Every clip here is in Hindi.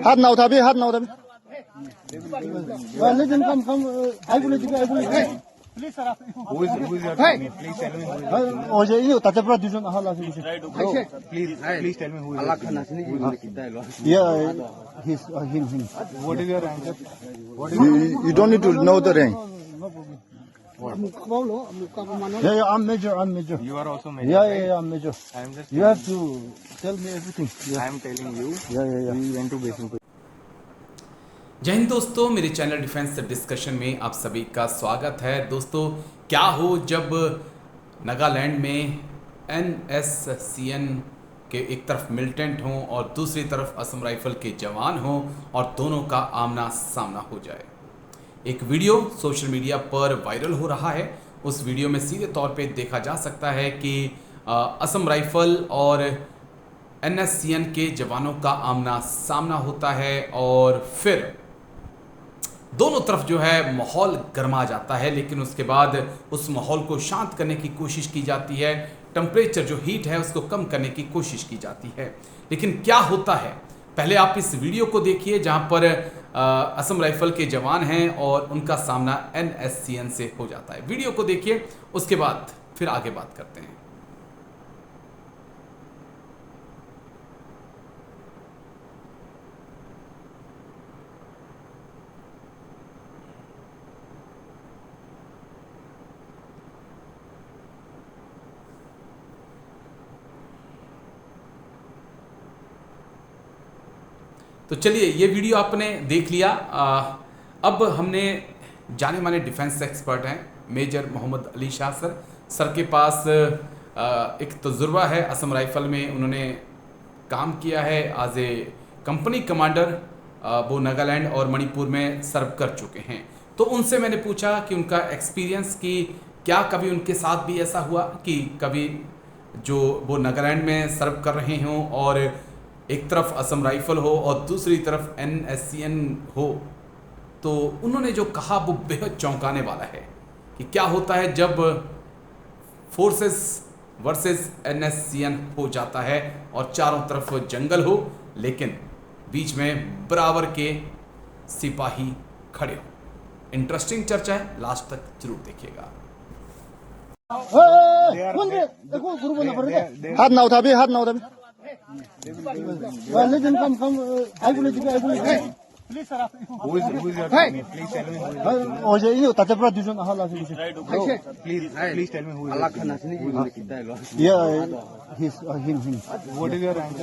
हाथ ना उठा भी, हाथ ना उठा भी। Listen, come. I will let you go. Please, sir. Who is your teammate? Please tell me who is your teammate. Oh, you touch a producer. Please tell me who is your teammate. Yeah, he's him. What is your rank? You don't need to know the rank. No problem. Yeah, I'm major. You are also major. Yeah, I'm major. You have to tell me everything. Yeah. I am telling you. Yeah. We went to Besimpuram. जय हिंद दोस्तों, मेरे चैनल डिफेंस डिस्कशन में आप सभी का स्वागत है। दोस्तों, क्या हो जब नागालैंड में NSCN के एक तरफ मिलिटेंट हों और दूसरी तरफ असम राइफल के जवान हों और दोनों का आमना सामना हो जाए। एक वीडियो सोशल मीडिया पर वायरल हो रहा है। उस वीडियो में सीधे तौर पे देखा जा सकता है कि असम राइफल और NSCN के जवानों का आमना सामना होता है और फिर दोनों तरफ जो है माहौल गर्मा जाता है, लेकिन उसके बाद उस माहौल को शांत करने की कोशिश की जाती है। टेम्परेचर जो हीट है उसको कम करने की कोशिश की जाती है। लेकिन क्या होता है, पहले आप इस वीडियो को देखिए जहां पर असम राइफल के जवान हैं और उनका सामना NSCN से हो जाता है। वीडियो को देखिए, उसके बाद फिर आगे बात करते हैं। तो चलिए, ये वीडियो आपने देख लिया। अब हमने जाने माने डिफेंस एक्सपर्ट हैं मेजर मोहम्मद अली शाह सर के पास एक तजुर्बा है असम राइफल में। उन्होंने काम किया है एज ए कंपनी कमांडर। वो नागालैंड और मणिपुर में सर्व कर चुके हैं। तो उनसे मैंने पूछा कि उनका एक्सपीरियंस, कि क्या कभी उनके साथ भी ऐसा हुआ कि कभी जो वो नागालैंड में सर्व कर रहे हों और एक तरफ असम राइफल हो और दूसरी तरफ NSCN हो। तो उन्होंने जो कहा वो बेहद चौंकाने वाला है कि क्या होता है जब फोर्सेस वर्सेस NSCN हो जाता है और चारों तरफ जंगल हो लेकिन बीच में बराबर के सिपाही खड़े हो। इंटरेस्टिंग चर्चा है, लास्ट तक जरूर देखिएगा। हाथ ना उठा भी, हाथ ना उठा भी। Listen, come. I will let you go. Please, sir. Who is your teammate? Please tell me who is your teammate. Oh, you touch a producer. Please tell me who is your teammate. Yeah, he's him. What is your rank?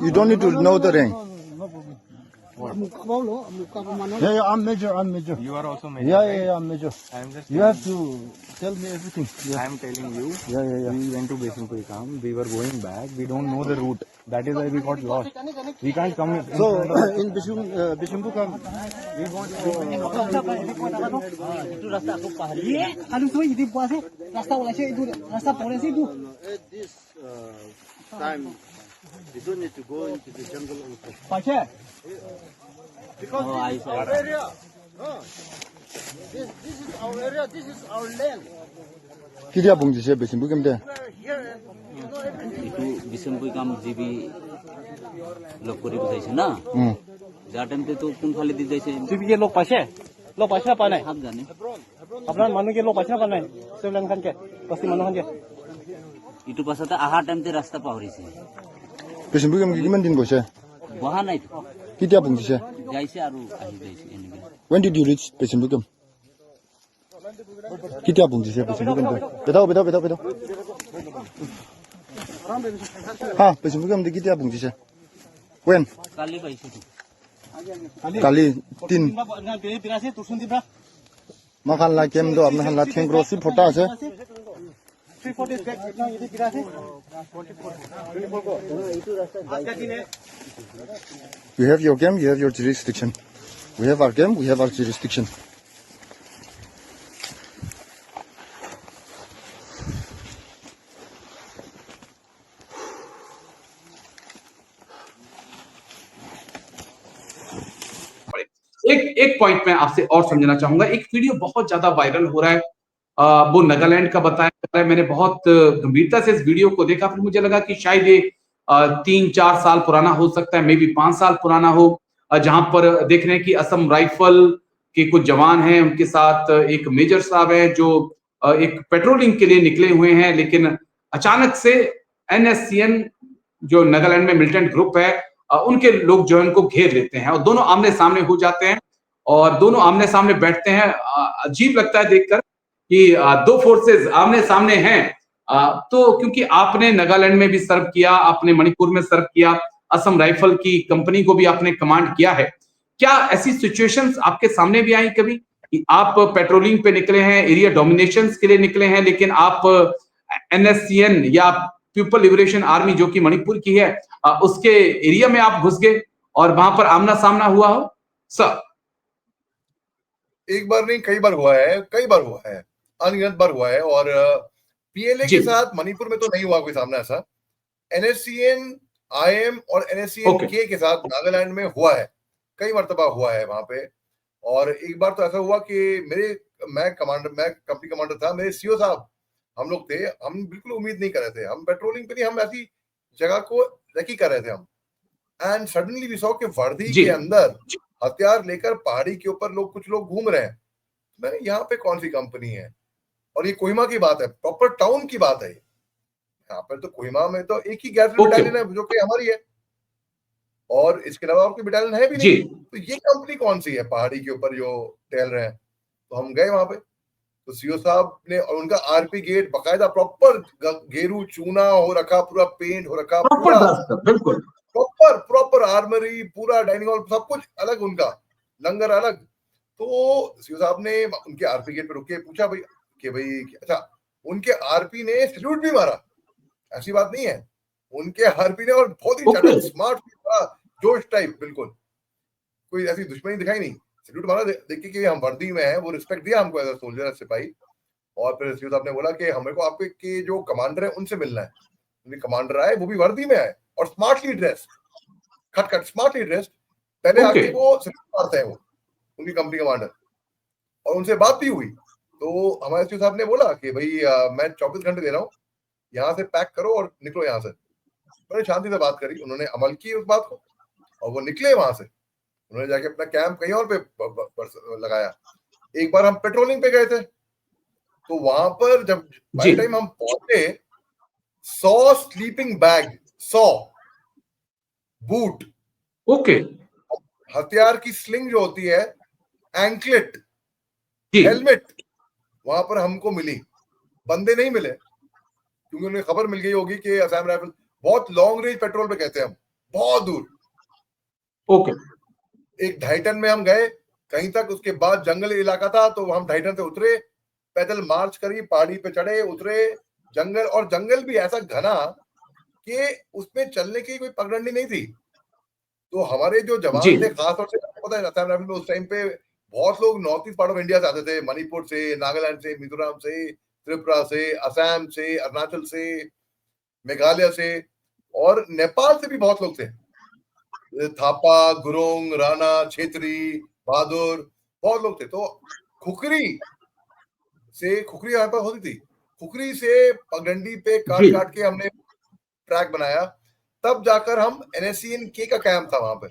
You don't need to know the rank. No problem. Yeah, I'm major. You are also major. Yeah, I'm major. You have to tell me everything. Yeah. I am telling you. Yeah. We went to Besimpuram. We were going back. We don't know the route. That is why we got lost. We can't come. So in Besimpuram, we want this time. You don't need to go into the jungle also. Because this is our area. This is our area. This is our land. Kita bung jise Besimpuram de. itu Besimpuram jibi log kori bujaise na ja time te to kun khali di jaise jibi ke log paise na pa nai hab jane apnar manu ke log paise na pa nai seven khan ke pasti manu khan ke itu pasata aha time te rasta pahoriছে Besimpuram kiman din boise baha nai kita bung jise jaise aru ahi jaise enige when did you reach Besimpuram kita bung jise Besimpuram betao ha Besimpuram de kita bung jise when kali paise kali tin birase tursun dibra makan la kem do apna la thengro si phota ase 340 back na yedi birase 24 you have your game, you have your jurisdiction. We have our game, we have our jurisdiction. एक पॉइंट मैं आपसे और समझना चाहूंगा। एक वीडियो बहुत ज्यादा वायरल हो रहा है, वो नागालैंड का बताया जा रहा है। मैंने बहुत गंभीरता से इस वीडियो को देखा, फिर मुझे लगा कि शायद ये 3-4 साल पुराना हो सकता है, मे बी 5 साल पुराना हो, जहां पर देख रहे हैं कि असम राइफल के कुछ जवान हैं, उनके साथ एक मेजर साहब हैं जो एक पेट्रोलिंग के लिए निकले हुए हैं, लेकिन अचानक से NSCN जो नागालैंड में मिलिटेंट ग्रुप है, उनके लोग जो है उनको घेर लेते हैं और दोनों आमने सामने हो जाते हैं और दोनों आमने सामने बैठते हैं। अजीब लगता है देखकर कि दो फोर्सेस आमने सामने हैं। तो क्योंकि आपने नागालैंड में भी सर्व किया, आपने मणिपुर में सर्व किया, असम राइफल की कंपनी को भी आपने कमांड किया है, क्या ऐसी सिचुएशंस आपके सामने भी आई कभी कि आप पेट्रोलिंग पे निकले हैं, एरिया डोमिनेशन के लिए निकले हैं, लेकिन आप NSCN या पीपल लिबरेशन आर्मी जो कि मणिपुर की है, उसके एरिया में आप घुस गए और वहां पर आमना सामना हुआ हो? सर, एक बार नहीं, कई बार हुआ है, अनगिनत बार हुआ है। और PLA के साथ मणिपुर में तो नहीं हुआ कोई सामना ऐसा। NSCN IM और NSCN K के साथ नागालैंड में हुआ है, कई मर्तबा हुआ है वहां पे। और एक बार तो ऐसा हुआ कि मैं कंपनी कमांडर था, मेरे CO साहब हम लोग थे, हम बिल्कुल उम्मीद नहीं कर रहे थे, हम पेट्रोलिंग पे नहीं, हम ऐसी जगह को रेकी कर रहे थे हम। एंड सडनली वी सॉ कि वर्दी के अंदर हथियार लेकर पहाड़ी के ऊपर कुछ लोग घूम रहे हैं। मैंने यहाँ पे कौन सी कंपनी है, और ये कोहिमा की बात है, प्रॉपर टाउन की बात है। यहाँ पर तो कोहिमा में तो एक ही गैरसैंण बटालियन है जो कि हमारी है, और इसके अलावा और कोई बटालियन है भी नहीं। तो ये कंपनी कौन सी है पहाड़ी के ऊपर जो टहल रहे हैं? तो हम गए वहां पे, तो CO साहब ने, और उनका RP गेट बकायदा प्रॉपर घेरू चूना हो रखा, पूरा पेंट हो रखा, बिल्कुल प्रॉपर आर्मरी, पूरा डाइनिंग हॉल, सब कुछ अलग, उनका लंगर अलग। तो CO साहब ने उनके RP गेट पे रुके, पूछा भाई अच्छा, उनके RP ने सैल्यूट भी मारा, ऐसी बात नहीं है, उनके RP ने, और बहुत ही स्मार्ट, जोश टाइप, बिल्कुल कोई ऐसी दुश्मनी दिखाई नहीं, सैल्यूट मारा, देख के कि हम वर्दी में हैं, वो रिस्पेक्ट दिया हमको एज अ सोल्जर, सिपाही। और फिर CO साहब ने बोला कि हमें को आपके जो कमांडर है उनसे मिलना है। उनके कमांडर आए, वो भी वर्दी में आए और स्मार्टली ड्रेस्ड, खटखट स्मार्टली ड्रेस्ड। पहले आके वो सैल्यूट मारते हैं, वो उनकी कंपनी कमांडर, और उनसे बात भी हुई। तो हमारे CO साहब ने बोला कि भाई मैं 24 घंटे दे रहा हूँ, यहाँ से पैक करो और निकलो यहाँ से। बड़े शांति से बात करी, उन्होंने अमल की उस बात को, और वो निकले वहां से। उन्होंने जाके अपना कैंप कहीं और पे लगाया। एक बार हम पेट्रोलिंग पे गए थे, तो वहां पर जब बाय टाइम हम पहुंचे, 100 स्लीपिंग बैग, 100 बूट, हथियार की स्लिंग जो होती है, एंकलेट, हेलमेट, वहां पर हमको मिली। बंदे नहीं मिले, क्योंकि उन्हें खबर मिल गई होगी कि असम राइफल बहुत लॉन्ग रेंज पेट्रोल पे कहते हैं हम, बहुत दूर। एक 2.5 टन में हम गए कहीं तक, उसके बाद जंगल इलाका था, तो हम 2.5 टन से उतरे, पैदल मार्च करी, पहाड़ी पे चढ़े, उतरे, जंगल, और जंगल भी ऐसा घना कि उसमें चलने की कोई पगडंडी नहीं थी। तो हमारे जो जवान थे, खासतौर से पता है असम राइफल में उस टाइम पे बहुत लोग north east part of India से आते थे, मणिपुर से, नागालैंड से, मिजोरम से, त्रिपुरा से, असम से, अरुणाचल से, मेघालय से, और नेपाल से भी बहुत लोग थे, थापा, गुरुंग, राणा, छेत्री, बहादुर, बहुत लोग थे। तो खुखरी यहाँ पर होती थी, खुखरी से पगडंडी पे काट के हमने ट्रैक बनाया, तब जाकर हम NSCN K का कैंप था वहां पे,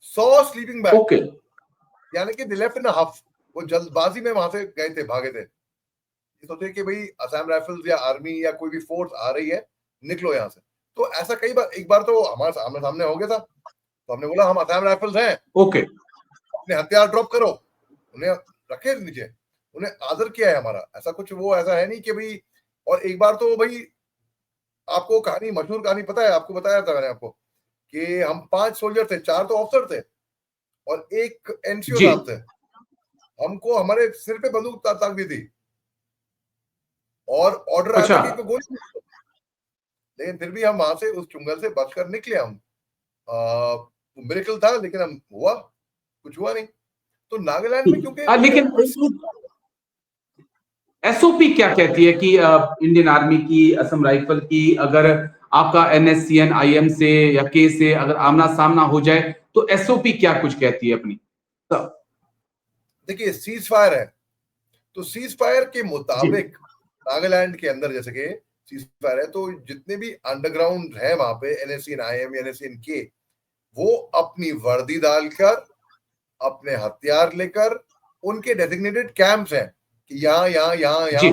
100 स्लीपिंग बैग, यानी कि लेफ्ट इन हाफ। वो जल्दबाजी में वहां से गए थे, भागे थे, सोचे कि भाई असम राइफल्स या आर्मी या कोई भी फोर्स आ रही है, निकलो यहाँ से। तो ऐसा कई बार, एक बार तो हमारे सामने हो गया था, तो हमने बोला हम असम राइफल्स हैं, अपने हथियार ड्रॉप करो, उन्हें रखे नीचे, उन्हें आदर किया है हमारा, ऐसा कुछ वो ऐसा है नहीं कि भाई। और एक बार तो भाई, आपको कहानी, मशहूर कहानी पता है, आपको बताया था मैंने आपको, कि हम 5 सोल्जर थे, 4 तो ऑफिसर थे और 1 NCO साहब थे। हमको हमारे सिर पे बंदूक ताक दी थी और ऑर्डर आया था कि गोली, लेकिन फिर भी हम वहां से, उस चुंगल से बचकर निकले। हम मिरेकल था, लेकिन हम कुछ हुआ नहीं। तो नागालैंड में क्योंकि लेकिन SOP क्या कहती है कि इंडियन आर्मी की, असम राइफल की, अगर आपका NSCN IM से या K से अगर आमना सामना हो जाए, तो SOP क्या कुछ कहती है अपनी? देखिए, सीज फायर है, तो सीज फायर के मुताबिक नागालैंड के अंदर, जैसे कि सीजफायर है, तो जितने भी अंडरग्राउंड है वहां पे NSCN IM NSCN के, वो अपनी वर्दी डालकर अपने हथियार लेकर उनके डेजिग्नेटेड कैंप्स हैं कि यहाँ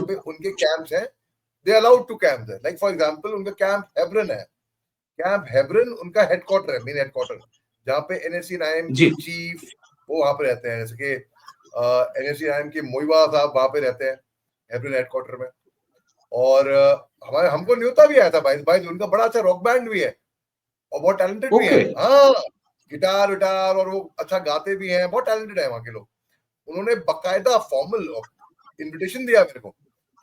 पे उनके कैंप्स हैं, दे अलाउड टू कैंप है। लाइक फॉर एग्जांपल उनका कैंप हेब्रन है, कैंप हेब्रन उनका हेडक्वार्टर है, मेन हेडक्वार्टर, जहाँ पे NSCN IM के चीफ वो वहां पे रहते हैं, जैसे कि NSCN IM के मोइवा साहब वहां पे रहते हैं हेब्रन हेडक्वार्टर में। और हमको न्योता भी आया था भाई, उनका बड़ा अच्छा रॉक बैंड भी है और बहुत टैलेंटेड भी है। हाँ, गिटार विटार और वो अच्छा गाते भी हैं, बहुत टैलेंटेड है वहां के लोग। उन्होंने बकायदा फॉर्मल इनविटेशन दिया मेरे को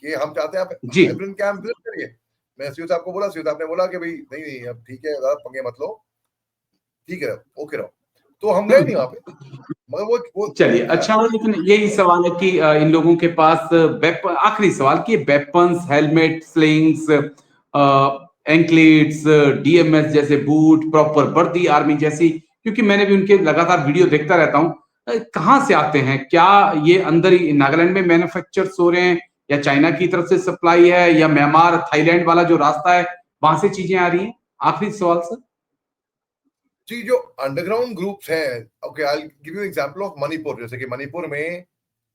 कि हम चाहते हैं आप हेब्रन कैंप विजिट करिए। मैं सीओ साहब को बोला, सीओ साहब ने बोला कि भाई नहीं अब ठीक है, पंगे मत लो, ठीक है ओके रहो, तो हम गए नहीं वहां पे। मगर वो चलिए अच्छा हो, लेकिन यही सवाल है कि इन लोगों के पास आखिरी सवाल कि weapons, helmet, slings, anklets, DMS जैसे बूट, प्रॉपर वर्दी आर्मी जैसी, क्योंकि मैंने भी उनके लगातार वीडियो देखता रहता हूँ, कहाँ से आते हैं? क्या ये अंदर ही नागालैंड में मैन्युफैक्चर्स हो रहे हैं, या चाइना की तरफ से सप्लाई है, या म्यांमार थाईलैंड वाला जो रास्ता है वहां से चीजें आ रही हैं? आखिरी सवाल सर जी, जो अंडरग्राउंड ग्रुप्स हैं, okay I will give you example of Manipur. जैसे कि मणिपुर में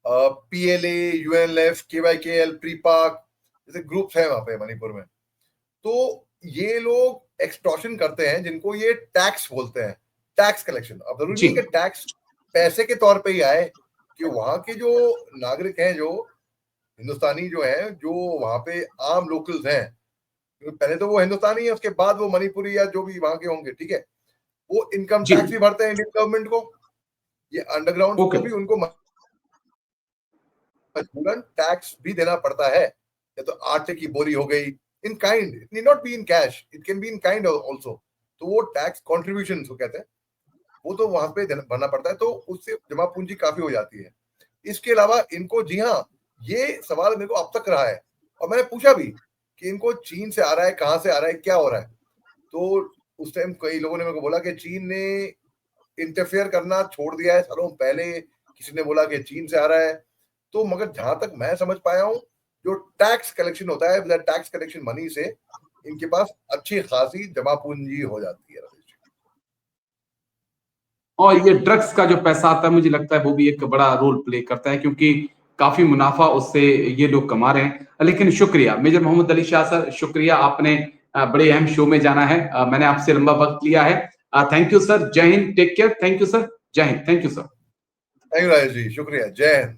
PLA, UNLF, KYKL, प्रीपाक जैसे ग्रुप्स हैं वहां पे मणिपुर में। तो ये लोग एक्सटॉर्शन करते हैं, जिनको ये टैक्स बोलते हैं, टैक्स कलेक्शन। अब जरूरी नहीं कि टैक्स पैसे के तौर पे ही आए, कि वहां के जो नागरिक हैं, जो हिंदुस्तानी जो हैं, जो वहां पे आम लोकल्स हैं, पहले तो वो हिंदुस्तानी है, उसके बाद वो मणिपुरी या जो भी वहां के होंगे, ठीक है, वो इनकम टैक्स भी भरते हैं इंडियन गवर्नमेंट को। ये अंडरग्राउंड को भी उनको मजबूरन टैक्स भी देना पड़ता है। या तो आटे की बोरी हो गई, in kind, it need not be in cash, it can be in kind also. तो वो टैक्स कॉन्ट्रीब्यूशन को कहते हैं, वो तो वहां पे भरना पड़ता है, तो उससे जमा पूंजी काफी हो जाती है। इसके अलावा इनको, जी हाँ, ये सवाल मेरे को अब तक रहा है और मैंने पूछा भी कि इनको चीन से आ रहा है, कहाँ से आ रहा है, क्या हो रहा है। तो उस टाइम कई लोगों ने मेरे को बोला कि चीन ने इंटरफेयर करना छोड़ दिया है सालों पहले, किसी ने बोला कि चीन से आ रहा है। तो मगर जहां तक मैं समझ पाया हूँ, जो टैक्स कलेक्शन होता है, टैक्स कलेक्शन मनी से इनके पास अच्छी खासी जमा पूंजी हो जाती है। और ये ड्रग्स का जो पैसा आता है, मुझे लगता है वो भी एक बड़ा रोल प्ले करता है, क्योंकि काफी मुनाफा उससे ये लोग कमा रहे हैं। लेकिन शुक्रिया मेजर मोहम्मद अली शाह सर, शुक्रिया, आपने बड़े अहम शो में जाना है, मैंने आपसे लंबा वक्त लिया है। थैंक यू सर, जय हिंद, take care, thank you sir, जय हिंद, thank you sir. Thank you Rajesh ji, शुक्रिया, जय हिंद।